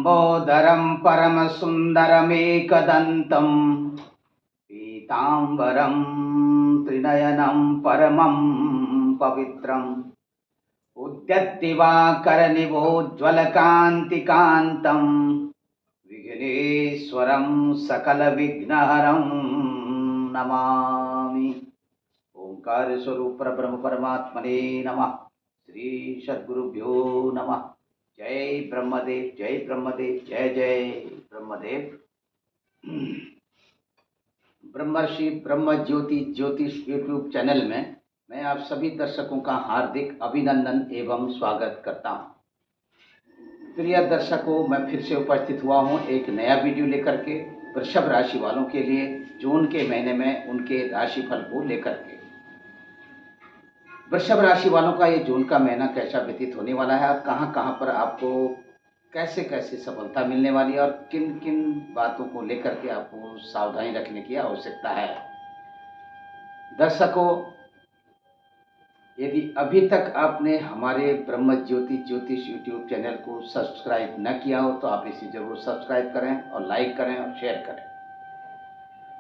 लंबोदरं परमसुन्दरमेकदन्तं पीताम्बरं त्रिनयनं परमं पवित्रम् उद्यद्दिवाकरनिभोज्ज्वलकान्तिकान्तं विघ्नेश्वरं सकलविघ्नहरं नमामि। ओंकार स्वरूप ब्रह्म परमात्मने नमः। श्री सद्गुरुभ्यो नमः। जय ब्रह्मदेव, जय ब्रह्मदेव, जय जय ब्रह्मदेव। ब्रह्मर्षि ब्रह्म ज्योति ज्योतिष यूट्यूब चैनल में मैं आप सभी दर्शकों का हार्दिक अभिनंदन एवं स्वागत करता हूं। प्रिय दर्शकों, मैं फिर से उपस्थित हुआ हूं एक नया वीडियो लेकर के वृषभ राशि वालों के लिए जून के महीने में उनके राशिफल को लेकर के। वृषभ राशि वालों का ये जून का महीना कैसा व्यतीत होने वाला है और कहां कहां पर आपको कैसे कैसे सफलता मिलने वाली है और किन किन बातों को लेकर के आपको सावधानी रखने की आवश्यकता है। दर्शकों, यदि अभी तक आपने हमारे ब्रह्म ज्योति ज्योतिष यूट्यूब चैनल को सब्सक्राइब न किया हो तो आप इसे जरूर सब्सक्राइब करें और लाइक करें और शेयर करें।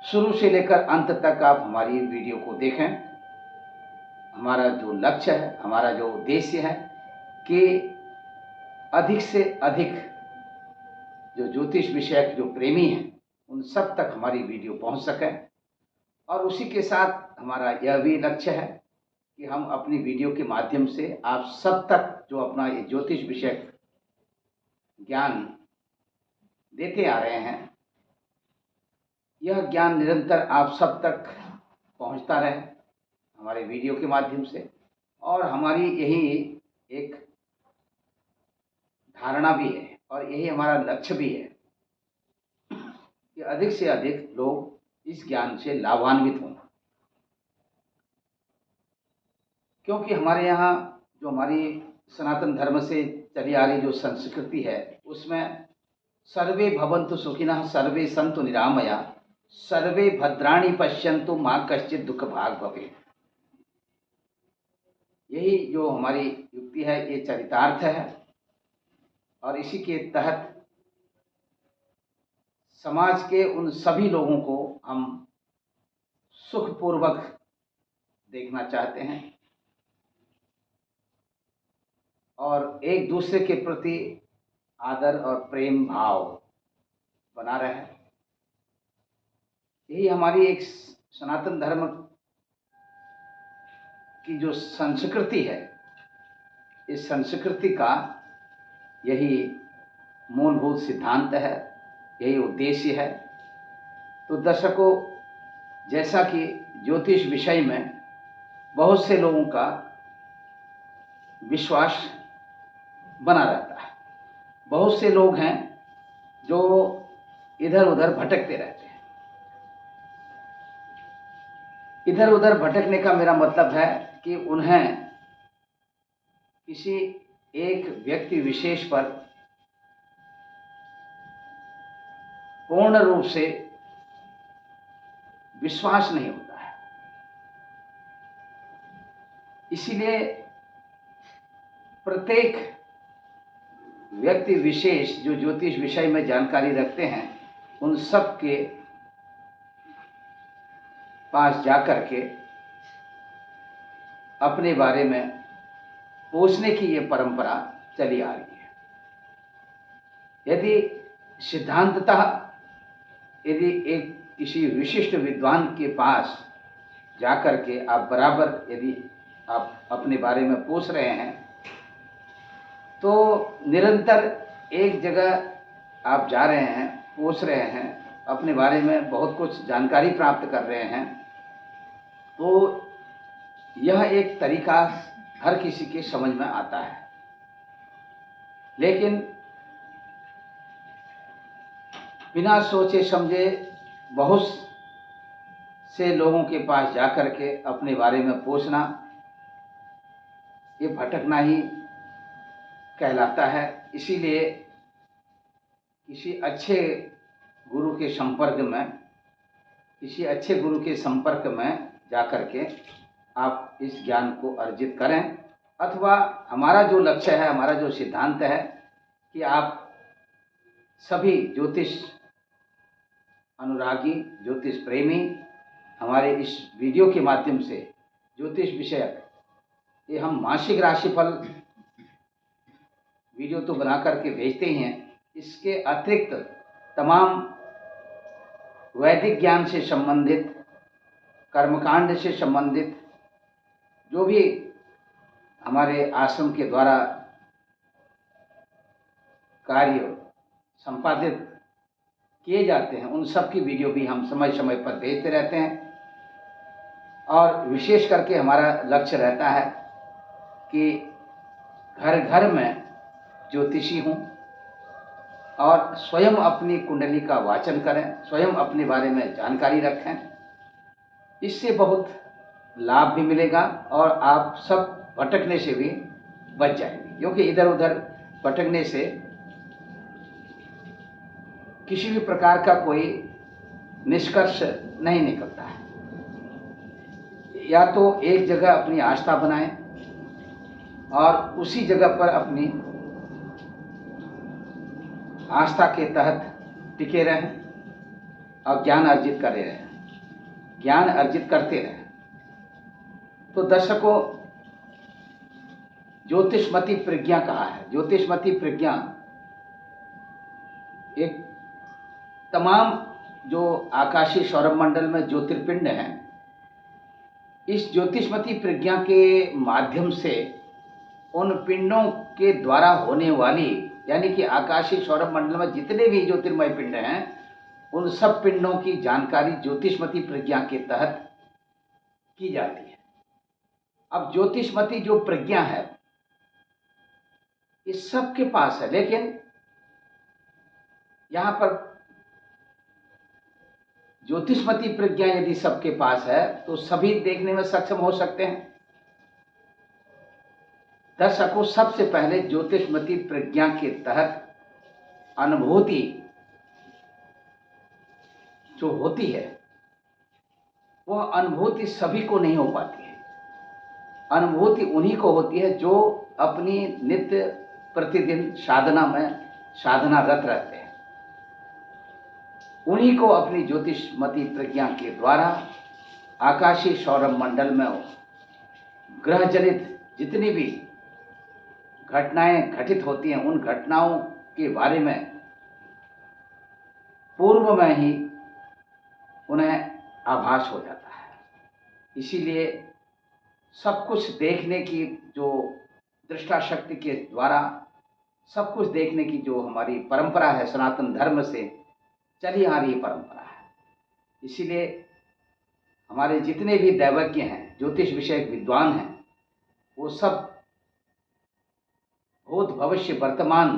शुरू से लेकर अंत तक आप हमारी वीडियो को देखें। हमारा जो लक्ष्य है, हमारा जो उद्देश्य है कि अधिक से अधिक जो ज्योतिष विषयक जो प्रेमी हैं उन सब तक हमारी वीडियो पहुंच सके। और उसी के साथ हमारा यह भी लक्ष्य है कि हम अपनी वीडियो के माध्यम से आप सब तक जो अपना ये ज्योतिष विषयक ज्ञान देते आ रहे हैं, यह ज्ञान निरंतर आप सब तक पहुंचता रहे हमारे वीडियो के माध्यम से। और हमारी यही एक धारणा भी है और यही हमारा लक्ष्य भी है कि अधिक से अधिक लोग इस ज्ञान से लाभान्वित हों। क्योंकि हमारे यहाँ जो हमारी सनातन धर्म से चली आ रही जो संस्कृति है उसमें सर्वे भवन्तु सुखिनः, सर्वे सन्तु निरामया, सर्वे भद्राणि पश्यन्तु माँ कश्चित् दुःख भाग् भवेत्। यही जो हमारी युक्ति है ये चरितार्थ है और इसी के तहत समाज के उन सभी लोगों को हम सुखपूर्वक देखना चाहते हैं और एक दूसरे के प्रति आदर और प्रेम भाव बना रहे। यही हमारी एक सनातन धर्म की जो संस्कृति है, इस संस्कृति का यही मूलभूत सिद्धांत है, यही उद्देश्य है। तो दर्शकों, जैसा कि ज्योतिष विषय में बहुत से लोगों का विश्वास बना रहता है, बहुत से लोग हैं जो इधर उधर भटकते रहते हैं। इधर उधर भटकने का मेरा मतलब है कि उन्हें किसी एक व्यक्ति विशेष पर पूर्ण रूप से विश्वास नहीं होता है। इसीलिए प्रत्येक व्यक्ति विशेष जो ज्योतिष विषय में जानकारी रखते हैं उन सब के पास जाकर के अपने बारे में पूछने की ये परंपरा चली आ रही है। यदि सिद्धांततः यदि एक किसी विशिष्ट विद्वान के पास जाकर के आप बराबर यदि आप अपने बारे में पूछ रहे हैं तो निरंतर एक जगह आप जा रहे हैं, पूछ रहे हैं, अपने बारे में बहुत कुछ जानकारी प्राप्त कर रहे हैं, तो यह एक तरीका हर किसी के समझ में आता है। लेकिन बिना सोचे समझे बहुत से लोगों के पास जाकर के अपने बारे में पूछना, ये भटकना ही कहलाता है। इसीलिए किसी अच्छे गुरु के संपर्क में जाकर के आप इस ज्ञान को अर्जित करें। अथवा हमारा जो लक्ष्य है, हमारा जो सिद्धांत है कि आप सभी ज्योतिष अनुरागी, ज्योतिष प्रेमी हमारे इस वीडियो के माध्यम से ज्योतिष विषयक ये हम मासिक राशिफल वीडियो तो बना करके भेजते ही हैं, इसके अतिरिक्त तमाम वैदिक ज्ञान से संबंधित, कर्मकांड से संबंधित जो भी हमारे आश्रम के द्वारा कार्य संपादित किए जाते हैं, उन सब की वीडियो भी हम समय समय पर भेजते रहते हैं। और विशेष करके हमारा लक्ष्य रहता है कि घर घर में ज्योतिषी हूँ और स्वयं अपनी कुंडली का वाचन करें, स्वयं अपने बारे में जानकारी रखें। इससे बहुत लाभ भी मिलेगा और आप सब भटकने से भी बच जाएंगे, क्योंकि इधर उधर भटकने से किसी भी प्रकार का कोई निष्कर्ष नहीं निकलता है। या तो एक जगह अपनी आस्था बनाएं और उसी जगह पर अपनी आस्था के तहत टिके रहें और ज्ञान अर्जित करे रहें, ज्ञान अर्जित करते रहें। तो दर्शकों, ज्योतिषमती प्रज्ञा कहा है। ज्योतिषमती प्रज्ञा एक तमाम जो आकाशीय सौरमंडल में ज्योतिर्पिंड हैं, इस ज्योतिषमती प्रज्ञा के माध्यम से उन पिंडों के द्वारा होने वाली, यानी कि आकाशीय सौरमंडल में जितने भी ज्योतिर्मय पिंड हैं, उन सब पिंडों की जानकारी ज्योतिषमती प्रज्ञा के तहत की जाती है। अब ज्योतिषमती जो प्रज्ञा है इस सब के पास है, लेकिन यहाँ पर ज्योतिषमती प्रज्ञा यदि सबके पास है तो सभी देखने में सक्षम हो सकते हैं। दर्शकों, सबसे पहले ज्योतिषमती प्रज्ञा के तहत अनुभूति जो होती है वह अनुभूति सभी को नहीं हो पाती है। अनुभूति उन्हीं को होती है जो अपनी नित्य प्रतिदिन साधना में साधनारत रहते हैं। उन्हीं को अपनी ज्योतिषमती प्रज्ञा के द्वारा आकाशीय सौरमंडल में ग्रह जनित जितनी भी घटनाएं घटित होती हैं, उन घटनाओं के बारे में पूर्व में ही उन्हें आभास हो जाता है। इसीलिए सब कुछ देखने की जो दृष्टा शक्ति के द्वारा सब कुछ देखने की जो हमारी परंपरा है, सनातन धर्म से चली आ रही परंपरा है। इसीलिए हमारे जितने भी दैवज्ञ हैं, ज्योतिष विषयक विद्वान हैं, वो सब भूत भविष्य वर्तमान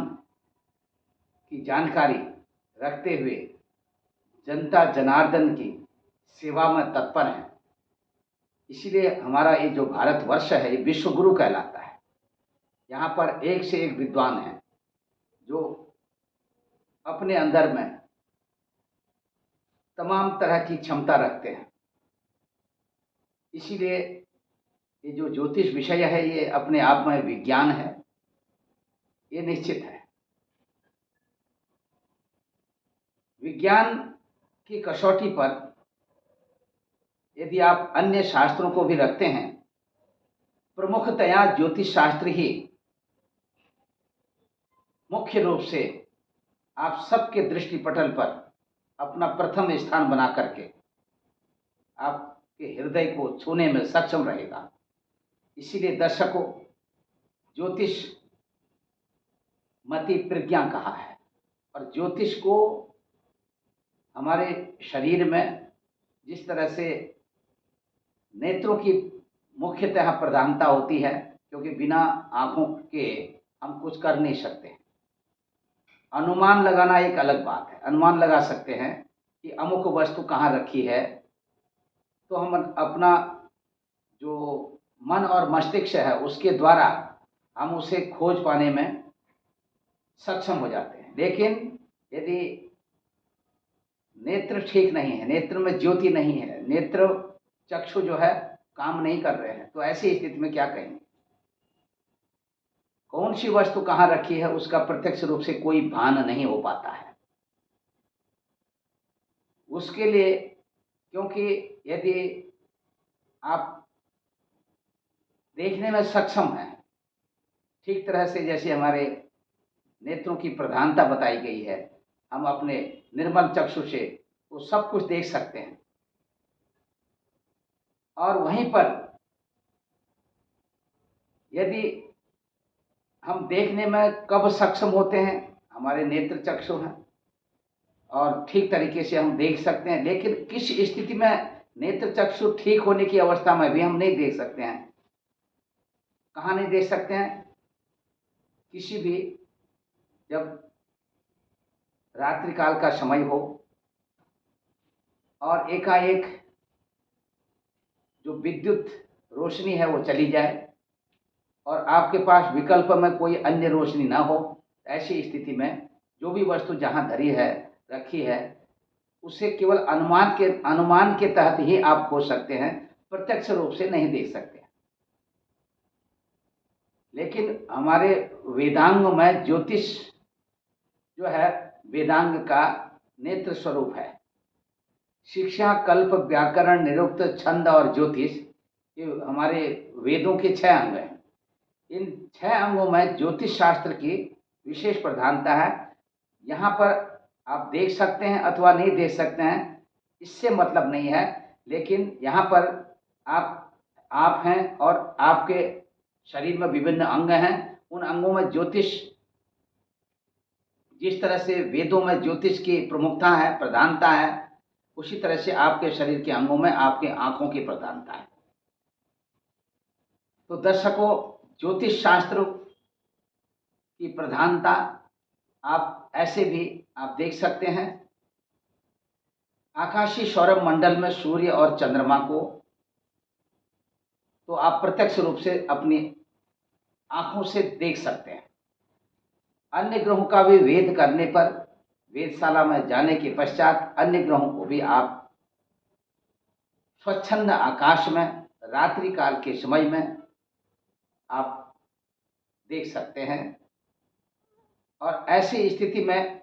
की जानकारी रखते हुए जनता जनार्दन की सेवा में तत्पर हैं। इसीलिए हमारा ये जो भारतवर्ष है ये विश्व गुरु कहलाता है। यहाँ पर एक से एक विद्वान हैं जो अपने अंदर में तमाम तरह की क्षमता रखते हैं। इसीलिए ये जो ज्योतिष विषय है ये अपने आप में विज्ञान है, ये निश्चित है। विज्ञान की कसौटी पर यदि आप अन्य शास्त्रों को भी रखते हैं, प्रमुखतया ज्योतिष शास्त्र ही मुख्य रूप से आप सबके दृष्टिपटल पर अपना प्रथम स्थान बना करके आपके हृदय को छूने में सक्षम रहेगा। इसीलिए दर्शकों, ज्योतिष मति प्रज्ञा कहा है और ज्योतिष को हमारे शरीर में जिस तरह से नेत्रों की मुख्यतः प्रधानता होती है, क्योंकि बिना आँखों के हम कुछ कर नहीं सकते। अनुमान लगाना एक अलग बात है। अनुमान लगा सकते हैं कि अमुक वस्तु कहाँ रखी है, तो हम अपना जो मन और मस्तिष्क है उसके द्वारा हम उसे खोज पाने में सक्षम हो जाते हैं। लेकिन यदि नेत्र ठीक नहीं है, नेत्र में ज्योति नहीं है, नेत्र चक्षु जो है काम नहीं कर रहे हैं, तो ऐसी स्थिति में क्या कहेंगे? कौन सी वस्तु कहाँ रखी है उसका प्रत्यक्ष रूप से कोई भान नहीं हो पाता है। उसके लिए, क्योंकि यदि आप देखने में सक्षम हैं, ठीक तरह से जैसे हमारे नेत्रों की प्रधानता बताई गई है, हम अपने निर्मल चक्षु से वो सब कुछ देख सकते हैं। और वहीं पर यदि हम देखने में कब सक्षम होते हैं, हमारे नेत्र चक्षु हैं और ठीक तरीके से हम देख सकते हैं, लेकिन किस स्थिति में नेत्र चक्षु ठीक होने की अवस्था में भी हम नहीं देख सकते हैं। कहाँ नहीं देख सकते हैं? किसी भी, जब रात्रि काल का समय हो और एकाएक जो विद्युत रोशनी है वो चली जाए और आपके पास विकल्प में कोई अन्य रोशनी ना हो, ऐसी स्थिति में जो भी वस्तु जहाँ धरी है, रखी है, उसे केवल अनुमान के तहत ही आप खोज सकते हैं, प्रत्यक्ष रूप से नहीं देख सकते। लेकिन हमारे वेदांग में ज्योतिष जो है, वेदांग का नेत्र स्वरूप है। शिक्षा, कल्प, व्याकरण, निरुक्त, छंद और ज्योतिष, ये हमारे वेदों के 6 अंग हैं। इन 6 अंगों में ज्योतिष शास्त्र की विशेष प्रधानता है। यहाँ पर आप देख सकते हैं अथवा नहीं देख सकते हैं, इससे मतलब नहीं है, लेकिन यहाँ पर आप हैं और आपके शरीर में विभिन्न अंग हैं। उन अंगों में ज्योतिष, जिस तरह से वेदों में ज्योतिष की प्रमुखता है, प्रधानता है, उसी तरह से आपके शरीर के अंगों में आपके आंखों की प्रधानता है। तो दर्शकों, ज्योतिष शास्त्र की प्रधानता आप ऐसे भी आप देख सकते हैं। आकाशीय सौरभ मंडल में सूर्य और चंद्रमा को तो आप प्रत्यक्ष रूप से अपनी आंखों से देख सकते हैं। अन्य ग्रहों का भी वेद करने पर, वेधशाला में जाने के पश्चात अन्य ग्रहों को भी आप स्वच्छंद आकाश में रात्रि काल के समय में आप देख सकते हैं। और ऐसी स्थिति में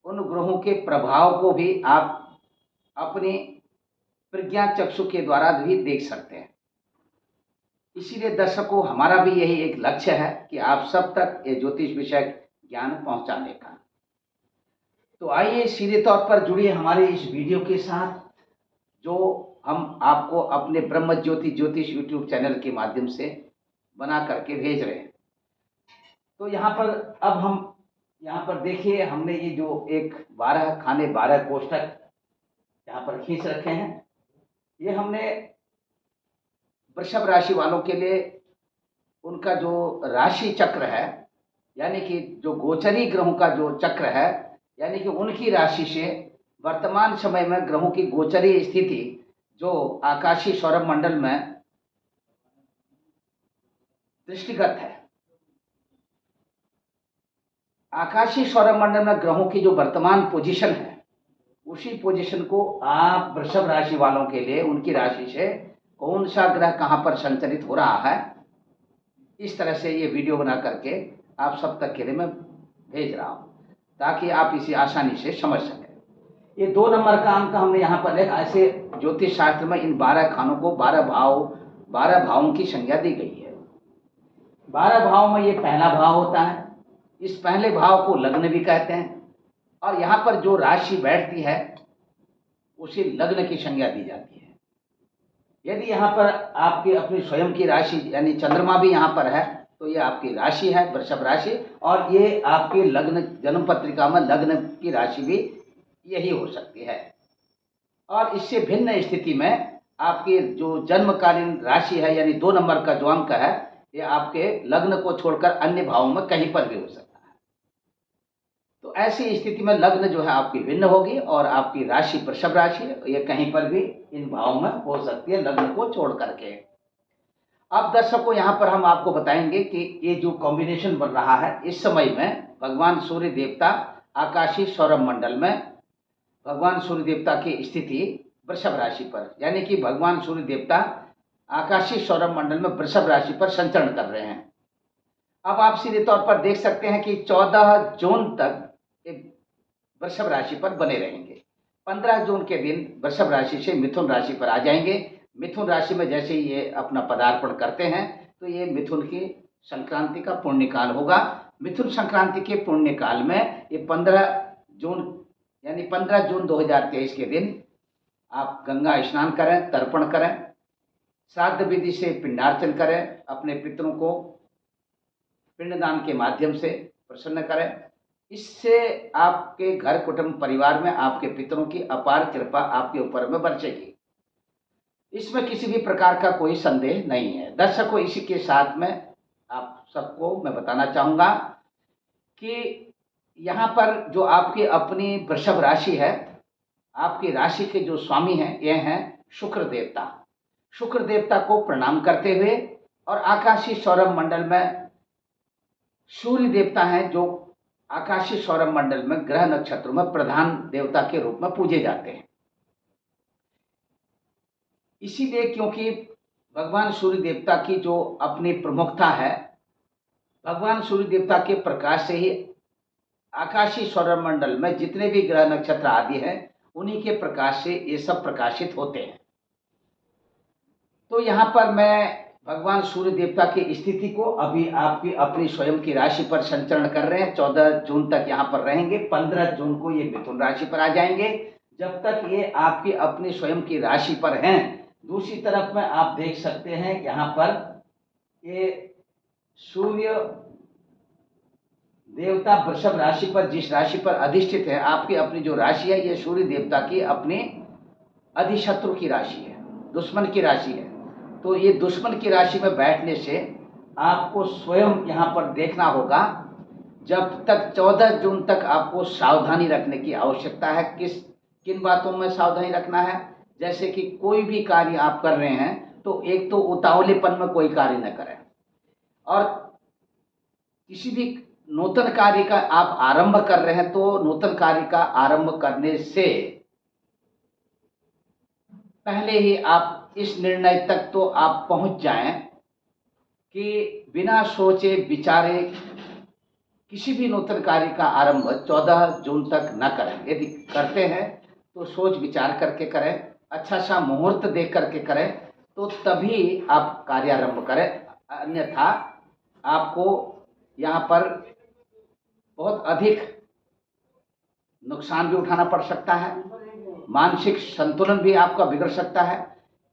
उन ग्रहों के प्रभाव को भी आप अपनी प्रज्ञा चक्षु के द्वारा भी देख सकते हैं। इसीलिए दर्शकों, हमारा भी यही एक लक्ष्य है कि आप सब तक ये ज्योतिष विषयक ज्ञान पहुंचाने का। तो आइए सीधे तौर पर जुड़िए हमारे इस वीडियो के साथ, जो हम आपको अपने ब्रह्म ज्योति ज्योतिष यूट्यूब चैनल के माध्यम से बना करके भेज रहे हैं। तो यहाँ पर अब हम यहाँ पर देखिए, हमने ये जो एक 12 खाने 12 कोष्ठक यहाँ पर खींच रखे हैं, ये हमने वृषभ राशि वालों के लिए उनका जो राशि चक्र है, यानी कि जो गोचरी ग्रहों का जो चक्र है, यानी कि उनकी राशि से वर्तमान समय में ग्रहों की गोचरी स्थिति जो आकाशीय सौरभ मंडल में दृष्टिगत है, आकाशीय सौरभ मंडल में ग्रहों की जो वर्तमान पोजीशन है, उसी पोजीशन को आप वृषभ राशि वालों के लिए उनकी राशि से कौन सा ग्रह कहाँ पर संचरित हो रहा है, इस तरह से ये वीडियो बना करके आप सब तक के लिए मैं भेज रहा हूँ, ताकि आप इसे आसानी से समझ सकें। ये 2 नंबर का अंक हमने यहाँ पर देखा। ऐसे ज्योतिष शास्त्र में इन 12 खानों को 12 भावों की संज्ञा दी गई है। 12 भाव में ये पहला भाव होता है। इस पहले भाव को लग्न भी कहते हैं, और यहाँ पर जो राशि बैठती है उसे लग्न की संज्ञा दी जाती है। यदि यहाँ पर आपकी अपनी स्वयं की राशि यानी चंद्रमा भी यहाँ पर है, तो ये आपकी राशि है वृषभ राशि, और ये आपकी लग्न जन्म पत्रिका में लग्न की राशि भी यही हो सकती है। और इससे भिन्न स्थिति में आपकी जो जन्मकालीन राशि है, यानी 2 नंबर का जो अंक है, ये आपके लग्न को छोड़कर अन्य भावों में कहीं पर भी हो सकता है। तो ऐसी स्थिति में लग्न जो है आपकी भिन्न होगी और आपकी राशि वृषभ राशि ये कहीं पर भी इन भावों में हो सकती है, लग्न को छोड़ करके। अब दर्शकों, यहाँ पर हम आपको बताएंगे कि ये जो कॉम्बिनेशन बन रहा है, इस समय में भगवान सूर्य देवता आकाशीय सौरभ मंडल में भगवान सूर्य देवता की स्थिति वृषभ राशि पर, यानी कि भगवान सूर्य देवता आकाशीय सौरभ मंडल में वृषभ राशि पर संचरण कर रहे हैं। अब आप सीधे तौर पर देख सकते हैं कि 14 जून तक वृषभ राशि पर बने रहेंगे। 15 जून के दिन वृषभ राशि से मिथुन राशि पर आ जाएंगे। मिथुन राशि में जैसे ही ये अपना पदार्पण करते हैं तो ये मिथुन की संक्रांति का पुण्यकाल होगा। मिथुन संक्रांति के पुण्यकाल में ये 15 जून यानी 15 जून 2023 के दिन आप गंगा स्नान करें, तर्पण करें, श्राद्ध विधि से पिंडार्चन करें, अपने पितरों को पिंडदान के माध्यम से प्रसन्न करें। इससे आपके घर कुटुंब परिवार में आपके पितरों की अपार कृपा आपके ऊपर में बरसेगी। इसमें किसी भी प्रकार का कोई संदेह नहीं है। दर्शकों, इसी के साथ में आप सबको मैं बताना चाहूँगा कि यहाँ पर जो आपकी अपनी वृषभ राशि है, आपकी राशि के जो स्वामी हैं ये हैं शुक्र देवता। शुक्र देवता को प्रणाम करते हुए और आकाशीय सौरभ मंडल में सूर्य देवता हैं जो आकाशीय सौरभ मंडल में ग्रह नक्षत्रों में प्रधान देवता के रूप में पूजे जाते हैं। इसीलिए क्योंकि भगवान सूर्य देवता की जो अपनी प्रमुखता है, भगवान सूर्य देवता के प्रकाश से ही आकाशीय सौरभ मंडल में जितने भी ग्रह नक्षत्र आदि हैं उन्हीं के प्रकाश से ये सब प्रकाशित होते हैं। तो यहाँ पर मैं भगवान सूर्य देवता की स्थिति को अभी आपकी अपनी स्वयं की राशि पर संचरण कर रहे हैं। 14 जून तक यहाँ पर रहेंगे। 15 जून को ये मिथुन राशि पर आ जाएंगे। जब तक ये आपकी अपनी स्वयं की राशि पर हैं, दूसरी तरफ में आप देख सकते हैं यहाँ पर ये सूर्य देवता वृषभ राशि पर जिस राशि पर अधिष्ठित है, आपकी अपनी जो राशि है ये सूर्य देवता की अपनी अधिशत्रु की राशि है, दुश्मन की राशि है। तो ये दुश्मन की राशि में बैठने से आपको स्वयं यहाँ पर देखना होगा। जब तक 14 जून तक आपको सावधानी रखने की आवश्यकता है। किन बातों में सावधानी रखना है? जैसे कि कोई भी कार्य आप कर रहे हैं तो एक तो उतावलेपन में कोई कार्य न करें, और किसी भी नूतन कार्य का आप आरंभ कर रहे हैं तो नूतन कार्य का आरंभ करने से पहले ही आप इस निर्णय तक तो आप पहुंच जाएं कि बिना सोचे विचारे किसी भी नूतन कार्य का आरंभ 14 जून तक न करें। यदि करते हैं तो सोच विचार करके करें, अच्छा सा मुहूर्त देख करके करें, तो तभी आप कार्यारंभ करें। अन्यथा आपको यहाँ पर बहुत अधिक नुकसान भी उठाना पड़ सकता है, मानसिक संतुलन भी आपका बिगड़ सकता है।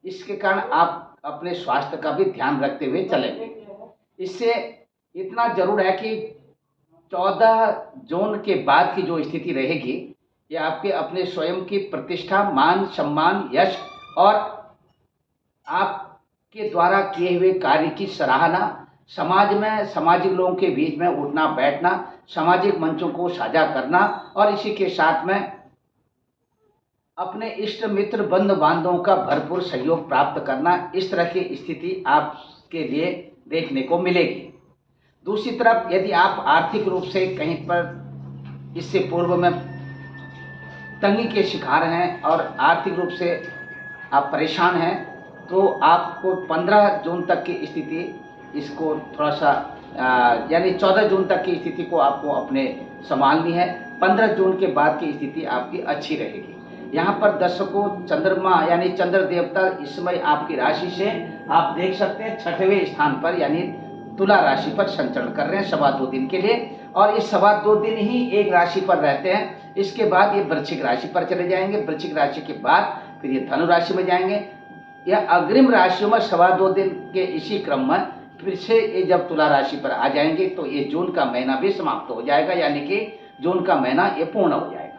इसके कारण आप अपने स्वास्थ्य का भी ध्यान रखते हुए चलेंगे। इससे इतना जरूर है कि 14 जून के बाद की जो स्थिति रहेगी ये आपके अपने स्वयं की प्रतिष्ठा, मान सम्मान, यश और आपके द्वारा किए हुए कार्य की सराहना, समाज में सामाजिक लोगों के बीच में उठना बैठना, सामाजिक मंचों को साझा करना और इसी के साथ में अपने इष्ट मित्र बंधु बांधवों का भरपूर सहयोग प्राप्त करना, इस तरह की स्थिति आपके लिए देखने को मिलेगी। दूसरी तरफ यदि आप आर्थिक रूप से कहीं पर इससे पूर्व में तंगी के शिकार हैं और आर्थिक रूप से आप परेशान हैं, तो आपको 15 जून तक की स्थिति इसको थोड़ा सा यानी 14 जून तक की स्थिति को आपको अपने संभालनी है। 15 जून के बाद की स्थिति आपकी अच्छी रहेगी। यहाँ पर दर्शकों, चंद्रमा यानी चंद्र देवता इस समय आपकी राशि से आप देख सकते हैं 6वें स्थान पर यानी तुला राशि पर संचरण कर रहे हैं 2.25 दिन के लिए, और ये 2.25 दिन ही एक राशि पर रहते हैं। इसके बाद ये वृश्चिक राशि पर चले जाएंगे। वृश्चिक राशि के बाद फिर ये धनु राशि में जाएंगे। यह अग्रिम राशियों में 2.25 दिन के इसी क्रम में फिर से ये जब तुला राशि पर आ जाएंगे तो ये जून का महीना भी समाप्त हो जाएगा, यानी कि जून का महीना ये पूर्ण हो जाएगा।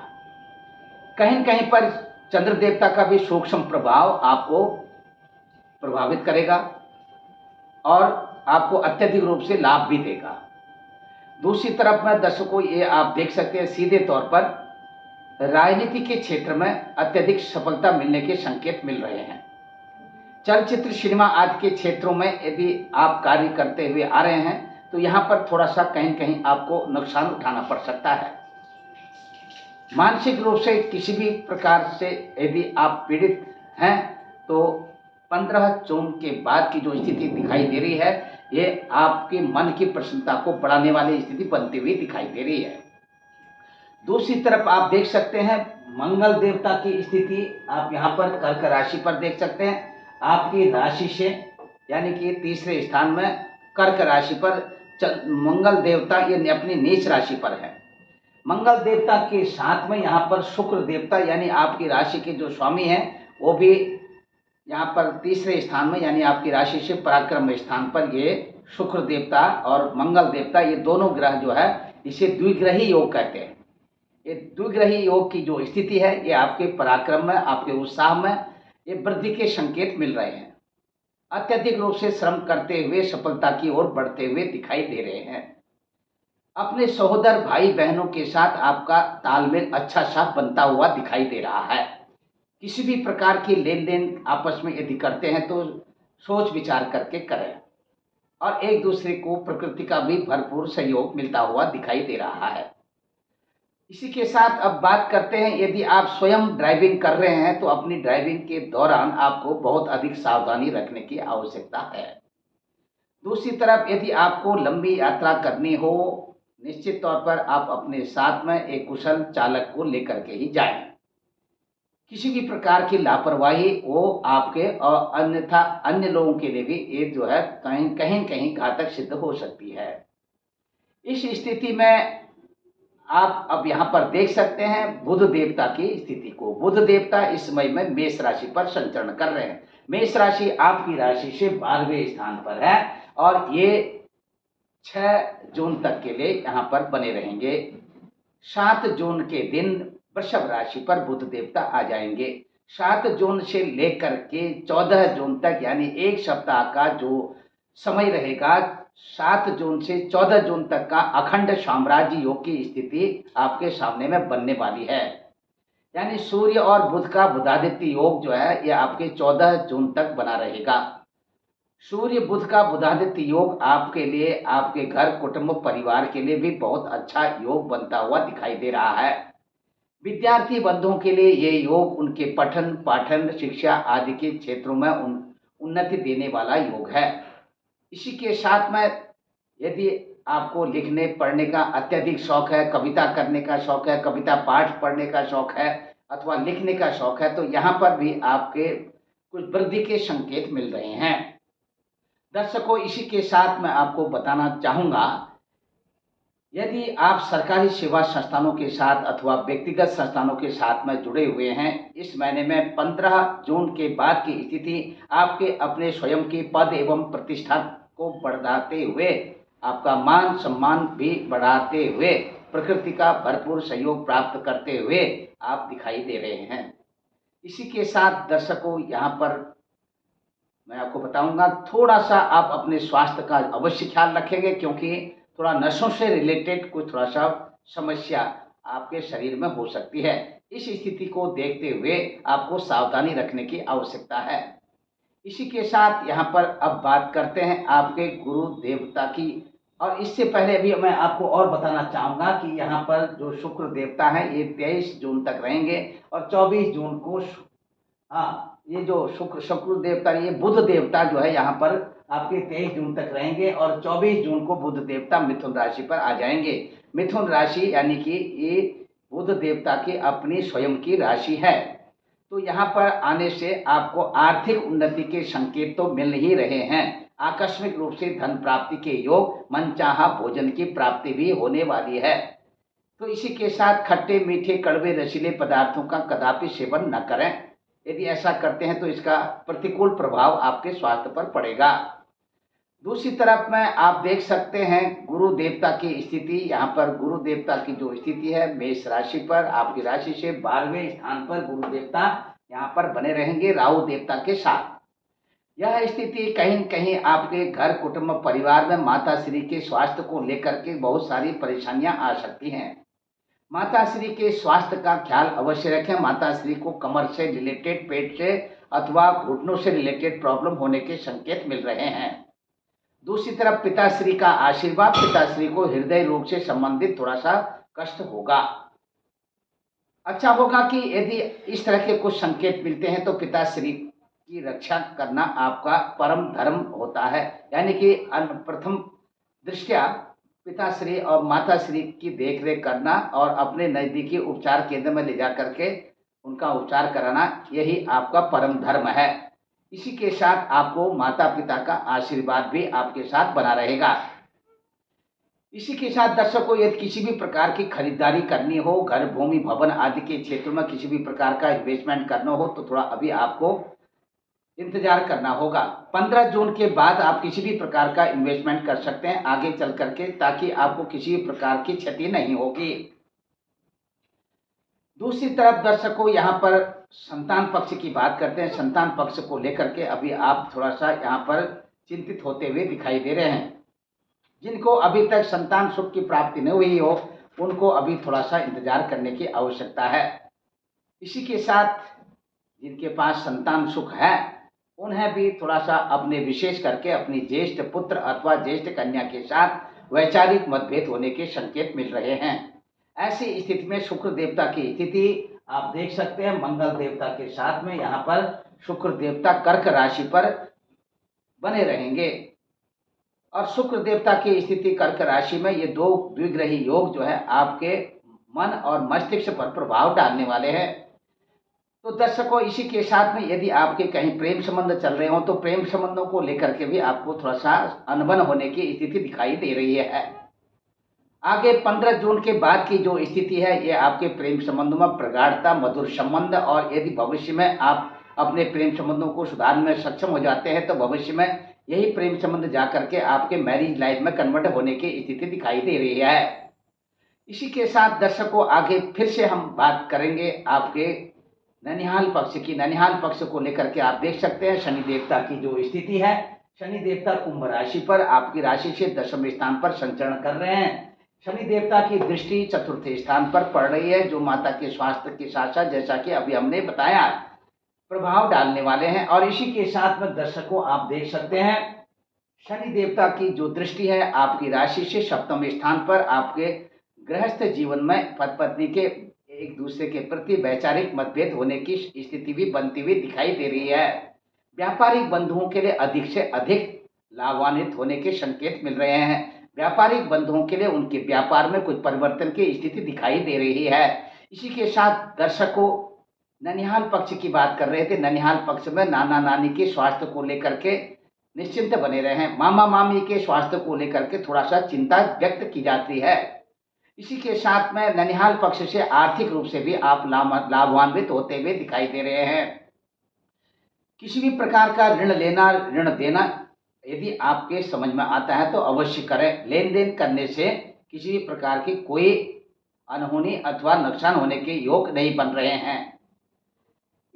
कहीं न कहीं पर चंद्र देवता का भी सूक्ष्म प्रभाव आपको प्रभावित करेगा और आपको अत्यधिक रूप से लाभ भी देगा। दूसरी तरफ में दर्शकों, ये आप देख सकते हैं सीधे तौर पर राजनीति के क्षेत्र में अत्यधिक सफलता मिलने के संकेत मिल रहे हैं। चलचित्र, सिनेमा आदि के क्षेत्रों में यदि आप कार्य करते हुए आ रहे हैं तो यहाँ पर थोड़ा सा कहीं कहीं आपको नुकसान उठाना पड़ सकता है। मानसिक रूप से किसी भी प्रकार से यदि आप पीड़ित हैं तो 15 जून के बाद की जो स्थिति दिखाई दे रही है ये आपके मन की प्रसन्नता को बढ़ाने वाली स्थिति बनती हुई दिखाई दे रही है। दूसरी तरफ आप देख सकते हैं मंगल देवता की स्थिति आप यहाँ पर कर्क राशि पर देख सकते हैं। आपकी राशि से यानी कि तीसरे स्थान में कर्क राशि पर मंगल देवता ये अपनी नीच राशि पर है। मंगल देवता के साथ में यहाँ पर शुक्र देवता यानी आपकी राशि के जो स्वामी हैं वो भी यहाँ पर तीसरे स्थान में यानी आपकी राशि से पराक्रम स्थान पर ये शुक्र देवता और मंगल देवता ये दोनों ग्रह जो है इसे द्विग्रही योग कहते हैं। ये द्विग्रही योग की जो स्थिति है ये आपके पराक्रम में, आपके उत्साह में ये वृद्धि के संकेत मिल रहे हैं। अत्यधिक रूप से श्रम करते हुए सफलता की ओर बढ़ते हुए दिखाई दे रहे हैं। अपने सहोदर भाई बहनों के साथ आपका तालमेल अच्छा सा बनता हुआ दिखाई दे रहा है। किसी भी प्रकार की लेन देन आपस में यदि करते हैं तो सोच विचार करके करें और एक दूसरे को प्रकृति का भी भरपूर सहयोग मिलता हुआ दिखाई दे रहा है। इसी के साथ अब बात करते हैं, यदि आप स्वयं ड्राइविंग कर रहे हैं तो अपनी ड्राइविंग के दौरान आपको बहुत अधिक सावधानी रखने की आवश्यकता है। दूसरी तरफ यदि आपको लंबी यात्रा करनी हो, निश्चित तौर पर आप अपने साथ में एक कुशल चालक को लेकर के ही जाएं। किसी भी प्रकार की लापरवाही वो आपके और अन्यथा अन्य लोगों के लिए भी ये जो है कहीं घातक सिद्ध हो सकती है। इस स्थिति में आप अब यहाँ पर देख सकते हैं बुध देवता की स्थिति को। बुध देवता इस समय में मेष राशि पर संचरण कर रहे हैं। मेष राशि आपकी राशि से 12वें स्थान पर है और ये 6 जून तक के लिए यहाँ पर बने रहेंगे। 7 जून के दिन वृषभ राशि पर बुध देवता आ जाएंगे। 7 जून से लेकर के 14 जून तक यानी एक सप्ताह का जो समय रहेगा, 7 जून से 14 जून तक का अखंड साम्राज्य योग की स्थिति आपके सामने में बनने वाली है। यानी सूर्य और बुध का बुधादित्य योग जो है यह आपके 14 जून तक बना रहेगा। सूर्य बुध का बुधादित्य योग आपके लिए, आपके घर, कुटुंब, परिवार के लिए भी बहुत अच्छा योग बनता हुआ दिखाई दे रहा है। विद्यार्थी बंधुओं के लिए ये योग उनके पठन पाठन शिक्षा आदि के क्षेत्रों में उन्नति देने वाला योग है। इसी के साथ में यदि आपको लिखने पढ़ने का अत्यधिक शौक है, कविता करने का शौक है, कविता पाठ पढ़ने का शौक है अथवा लिखने का शौक है तो यहाँ पर भी आपके कुछ वृद्धि के संकेत मिल रहे हैं। दर्शकों, इसी के साथ मैं आपको बताना चाहूँगा, यदि आप सरकारी सेवा संस्थानों के साथ अथवा व्यक्तिगत संस्थानों के साथ में जुड़े हुए हैं, इस महीने में 15 जून के बाद की स्थिति आपके अपने स्वयं की पद एवं प्रतिष्ठा को बढ़ाते हुए, आपका मान सम्मान भी बढ़ाते हुए, प्रकृति का भरपूर सहयोग प्राप्त करते हुए आप दिखाई दे रहे हैं। इसी के साथ दर्शकों, यहाँ पर मैं आपको बताऊंगा थोड़ा सा आप अपने स्वास्थ्य का अवश्य ख्याल रखेंगे, क्योंकि थोड़ा नसों से रिलेटेड कुछ थोड़ा सा समस्या आपके शरीर में हो सकती है। इस स्थिति को देखते हुए आपको सावधानी रखने की आवश्यकता है। इसी के साथ यहाँ पर अब बात करते हैं आपके गुरु देवता की। और इससे पहले भी मैं आपको और बताना चाहूँगा कि यहाँ पर जो शुक्र देवता है ये 23 जून तक रहेंगे और 24 जून को ये जो शुक्र देवता, ये बुध देवता जो है यहाँ पर आपके 23 जून तक रहेंगे और 24 जून को बुध देवता मिथुन राशि पर आ जाएंगे। मिथुन राशि यानी कि ये बुध देवता की अपनी स्वयं की राशि है। तो यहाँ पर आने से आपको आर्थिक उन्नति के संकेत तो मिल ही रहे हैं। आकस्मिक रूप से धन प्राप्ति के योग, मनचाहा भोजन की प्राप्ति भी होने वाली है। तो इसी के साथ खट्टे मीठे कड़वे रसीले पदार्थों का कदापि सेवन न करें। यदि ऐसा करते हैं तो इसका प्रतिकूल प्रभाव आपके स्वास्थ्य पर पड़ेगा। दूसरी तरफ में आप देख सकते हैं गुरु देवता की स्थिति। यहाँ पर गुरु देवता की जो स्थिति है मेष राशि पर, आपकी राशि से 12वें स्थान पर गुरु देवता यहाँ पर बने रहेंगे राहु देवता के साथ। यह स्थिति कहीं न कहीं आपके घर, कुटुंब, परिवार में माता श्री के स्वास्थ्य को लेकर के बहुत सारी परेशानियां आ सकती हैं। माता श्री के स्वास्थ्य का ख्याल अवश्य रखें। माता श्री को कमर से रिलेटेड, पेट से अथवा घुटनों से रिलेटेड प्रॉब्लम होने के संकेत मिल रहे हैं। दूसरी तरफ पिताश्री का आशीर्वाद, पिताश्री को हृदय रोग से संबंधित थोड़ा सा कष्ट होगा। अच्छा होगा कि यदि इस तरह के कुछ संकेत मिलते हैं तो पिताश्री की रक्षा करना आपका परम धर्म होता है। यानी कि प्रथम दृष्टया पिताश्री और माताश्री की देखरेख करना और अपने नज़दीकी उपचार केंद्र में ले जा करके उनका उपचार कराना, यही आपका परम धर्म है। इसी के साथ आपको माता पिता का आशीर्वाद भी आपके साथ बना रहेगा। इसी के साथ दर्शकों, यदि किसी भी प्रकार की खरीदारी करनी हो, घर भूमि भवन आदि के क्षेत्रों में किसी भी प्रकार का इन्वेस्टमेंट करना हो, तो थोड़ा अभी आपको इंतजार करना होगा। 15 जून के बाद आप किसी भी प्रकार का इन्वेस्टमेंट कर सकते हैं आगे चल करके, ताकि आपको किसी भी प्रकार की क्षति नहीं होगी। दूसरी तरफ दर्शकों, यहाँ पर संतान पक्ष की बात करते हैं। संतान पक्ष को लेकर के अभी आप थोड़ा सा यहाँ पर चिंतित होते हुए दिखाई दे रहे हैं। जिनको अभी तक संतान सुख की प्राप्ति नहीं हुई हो, उनको अभी थोड़ा सा इंतजार करने की आवश्यकता है। इसी के साथ जिनके पास संतान सुख है, उन्हें भी थोड़ा सा अपने विशेष करके अपनी ज्येष्ठ पुत्र अथवा ज्येष्ठ कन्या के साथ वैचारिक मतभेद होने के संकेत मिल रहे हैं। ऐसी स्थिति में शुक्र देवता की स्थिति आप देख सकते हैं मंगल देवता के साथ में। यहाँ पर शुक्र देवता कर्क राशि पर बने रहेंगे और शुक्र देवता की स्थिति कर्क राशि में ये दो द्विग्रही योग जो है आपके मन और मस्तिष्क पर प्रभाव डालने वाले हैं। तो दर्शकों, इसी के साथ में यदि आपके कहीं प्रेम संबंध चल रहे हो, तो प्रेम संबंधों को लेकर के भी आपको थोड़ा सा अनबन होने की स्थिति दिखाई दे रही है। आगे 15 जून के बाद की जो स्थिति है, ये आपके प्रेम संबंधों में प्रगाढ़ता, मधुर संबंध, और यदि भविष्य में आप अपने प्रेम संबंधों को सुधारने में सक्षम हो जाते हैं, तो भविष्य में यही प्रेम संबंध जाकर के आपके मैरिज लाइफ में कन्वर्ट होने की स्थिति दिखाई दे रही है। इसी के साथ दर्शकों, आगे फिर से हम बात करेंगे आपके ननिहाल पक्ष की। ननिहाल पक्ष को लेकर के आप देख सकते हैं शनि देवता की जो स्थिति है। शनि देवता कुंभ राशि पर आपकी राशि से 10वें स्थान पर संचरण कर रहे हैं। शनि देवता की दृष्टि 4थे स्थान पर पड़ रही है, जो माता के स्वास्थ्य के साथ साथ, जैसा कि अभी हमने बताया, प्रभाव डालने वाले हैं। और इसी के साथ में दर्शकों, आप देख सकते हैं शनि देवता की जो दृष्टि है आपकी राशि से 7वें स्थान पर आपके गृहस्थ जीवन में पति पत्नी के एक दूसरे के प्रति वैचारिक मतभेद होने की स्थिति भी बनती हुई दिखाई दे रही है। व्यापारिक बंधुओं के लिए अधिक से अधिक लाभान्वित होने के संकेत मिल रहे हैं। व्यापारिक बंधुओं के लिए उनके व्यापार में कुछ परिवर्तन की स्थिति दिखाई दे रही है। इसी के साथ दर्शकों, ननिहाल पक्ष की बात कर रहे थे। ननिहाल पक्ष में नाना नानी के स्वास्थ्य को लेकर के निश्चिंत बने रहे हैं। मामा मामी के स्वास्थ्य को लेकर के थोड़ा सा चिंता व्यक्त की जाती है। इसी के साथ में ननिहाल पक्ष से आर्थिक रूप से भी आप लाभान्वित होते हुए दिखाई दे रहे हैं। किसी भी प्रकार का ऋण लेना, ऋण देना यदि आपके समझ में आता है तो अवश्य करें। लेन देन करने से किसी भी प्रकार की कोई अनहोनी अथवा नुकसान होने के योग नहीं बन रहे हैं।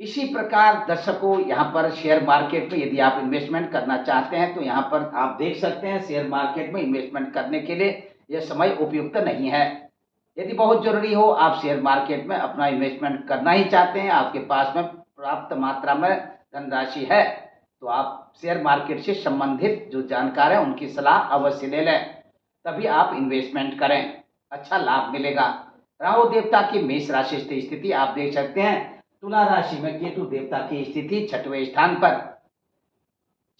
इसी प्रकार दर्शकों, यहाँ पर शेयर मार्केट में यदि आप इन्वेस्टमेंट करना चाहते हैं, तो यहाँ पर आप देख सकते हैं शेयर मार्केट में इन्वेस्टमेंट करने के लिए यह समय उपयुक्त नहीं है। यदि बहुत जरूरी हो, आप शेयर मार्केट में अपना इन्वेस्टमेंट करना ही चाहते हैं, आपके पास में पर्याप्त मात्रा में धनराशि है, तो आप शेयर मार्केट से संबंधित जो जानकार हैं उनकी सलाह अवश्य ले लें, तभी आप इन्वेस्टमेंट करें, अच्छा लाभ मिलेगा। राहु देवता की मेष राशि से स्थिति आप देख सकते हैं। तुला राशि में केतु देवता की स्थिति 6वें स्थान पर।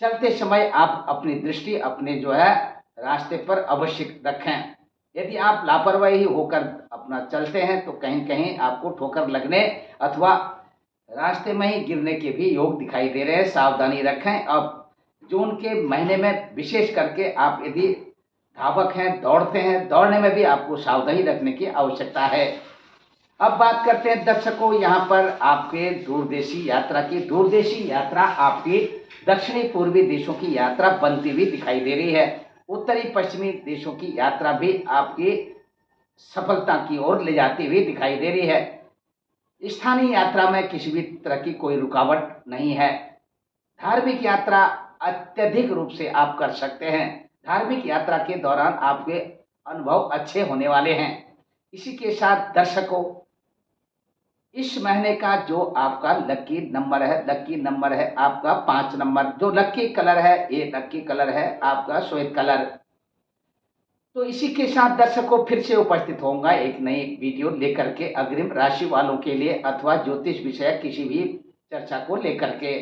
चलते समय आप अपनी दृष्टि अपने जो है रास्ते पर अवश्य रखें। यदि आप लापरवाही होकर अपना चलते हैं, तो कहीं कहीं आपको ठोकर लगने अथवा रास्ते में ही गिरने के भी योग दिखाई दे रहे हैं, सावधानी रखें। अब जून के महीने में विशेष करके आप यदि धावक हैं, दौड़ते हैं, दौड़ने में भी आपको सावधानी रखने की आवश्यकता है। अब बात करते हैं दर्शकों, यहाँ पर आपके दूरदेशी यात्रा की। दूरदेशी यात्रा आपकी दक्षिणी पूर्वी देशों की यात्रा बनती हुई दिखाई दे रही है। उत्तरी पश्चिमी देशों की यात्रा भी आपकी सफलता की ओर ले जाती हुई दिखाई दे रही है। स्थानीय यात्रा में किसी भी तरह की कोई रुकावट नहीं है। धार्मिक यात्रा अत्यधिक रूप से आप कर सकते हैं। धार्मिक यात्रा के दौरान आपके अनुभव अच्छे होने वाले हैं। इसी के साथ दर्शकों, इस महीने का जो आपका लकी नंबर है आपका 5 नंबर। जो लकी कलर है, ये लकी कलर है आपका श्वेत कलर। तो इसी के साथ दर्शकों, फिर से उपस्थित होऊंगा एक नई वीडियो लेकर के अग्रिम राशि वालों के लिए अथवा ज्योतिष विषय किसी भी चर्चा को लेकर के।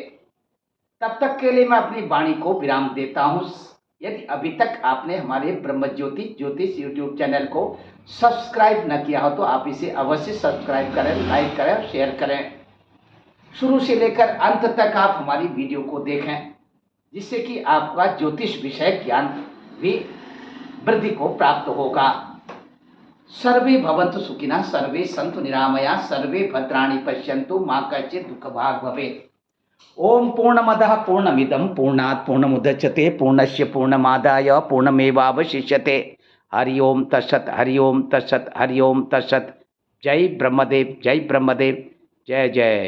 तब तक के लिए मैं अपनी वाणी को विराम देता हूँ। यदि अभी तक आपने हमारे ब्रह्म ज्योति ज्योतिष यूट्यूब चैनल को सब्सक्राइब न किया हो तो आप इसे अवश्य सब्सक्राइब करें, लाइक करें और शेयर करें। शुरू से लेकर अंत तक आप हमारी वीडियो को देखें, जिससे कि आपका ज्योतिष विषय ज्ञान भी वृद्धि को प्राप्त होगा। सर्वे भवन्तु सुखिनः, सर्वे सन्तु निरामया, सर्वे भद्राणि पश्यन्तु, मा कश्चित् दुःखभाग् भवेत्। ओम पूर्णमदः पूर्णमिदं पूर्णात् पूर्णमुदच्यते पूर्णस्य पूर्णमादाय पूर्णमेवावशिष्यते। हरि ओम तत्सत्, हरि ओम तत्सत्, हरि ओम तत्सत्। जय ब्रह्मदेव, जय ब्रह्मदेव, जय जय।